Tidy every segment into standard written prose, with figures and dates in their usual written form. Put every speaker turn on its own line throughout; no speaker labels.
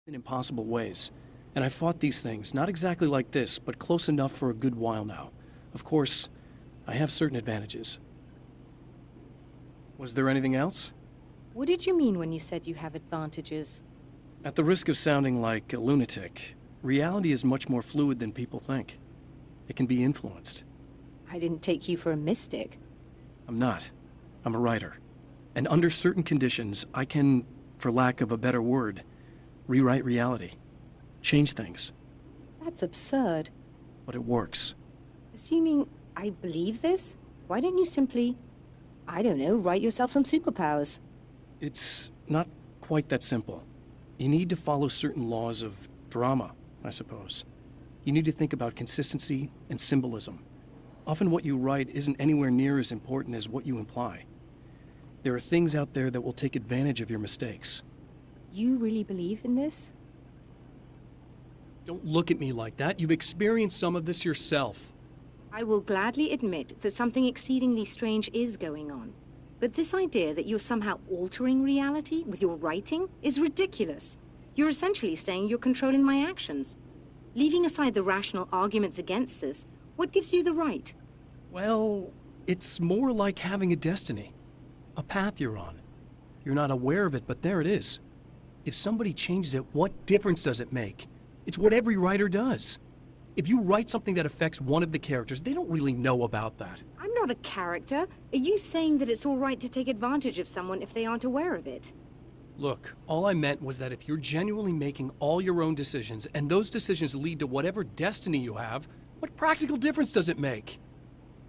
in impossible ways. And I fought these things, not exactly like this, but close enough for a good while now. Of course, I have certain advantages. Was there anything else?
What did you mean when you said you have advantages?
At the risk of sounding like a lunatic, reality is much more fluid than people think. It can be influenced.
I didn't take you for a mystic.
I'm not. I'm a writer. And under certain conditions, I can, for lack of a better word, rewrite reality. Change things.
That's absurd.
But it works.
Assuming I believe this, why don't you simply, I don't know, write yourself some superpowers?
It's not quite that simple. You need to follow certain laws of drama, I suppose. You need to think about consistency and symbolism. Often what you write isn't anywhere near as important as what you imply. There are things out there that will take advantage of your mistakes.
You really believe in this?
Don't look at me like that. You've experienced some of this yourself.
I will gladly admit that something exceedingly strange is going on. But this idea that you're somehow altering reality with your writing is ridiculous. You're essentially saying you're controlling my actions. Leaving aside the rational arguments against this, what gives you the right?
Well, it's more like having a destiny. A path you're on. You're not aware of it, but there it is. If somebody changes it, what difference does it make? It's what every writer does. If you write something that affects one of the characters, they don't really know about that.
I'm not a character. Are you saying that it's all right to take advantage of someone if they aren't aware of it?
Look, all I meant was that if you're genuinely making all your own decisions, and those decisions lead to whatever destiny you have, what practical difference does it make?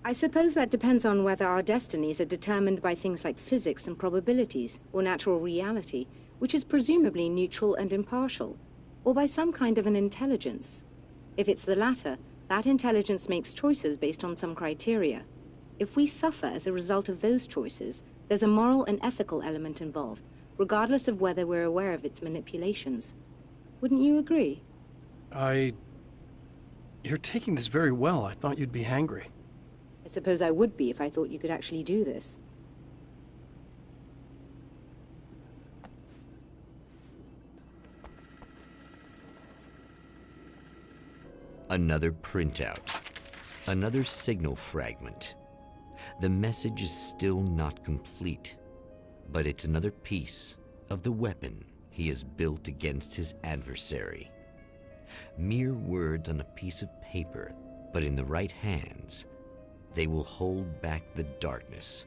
I suppose that depends on whether our destinies are determined by things like physics and probabilities, or natural reality, which is presumably neutral and impartial, or by some kind of an intelligence. If it's the latter, that intelligence makes choices based on some criteria. If we suffer as a result of those choices, there's a moral and ethical element involved, regardless of whether we're aware of its manipulations. Wouldn't you agree?
You're taking this very well. I thought you'd be hangry.
I suppose I would be if I thought you could actually do this.
Another printout. Another signal fragment. The message is still not complete, but it's another piece of the weapon he has built against his adversary. Mere words on a piece of paper, but in the right hands, they will hold back the darkness.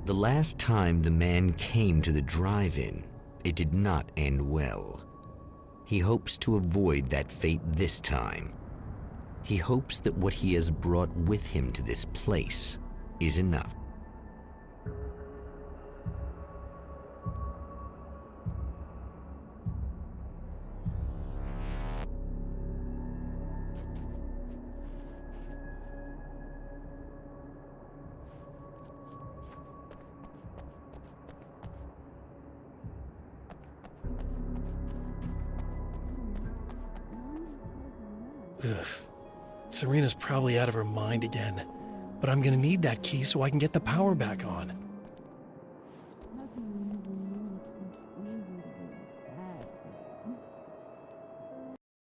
The last time the man came to the drive-in, it did not end well. He hopes to avoid that fate this time. He hopes that what he has brought with him to this place is enough.
Ugh. Serena's probably out of her mind again. But I'm gonna need that key so I can get the power back on.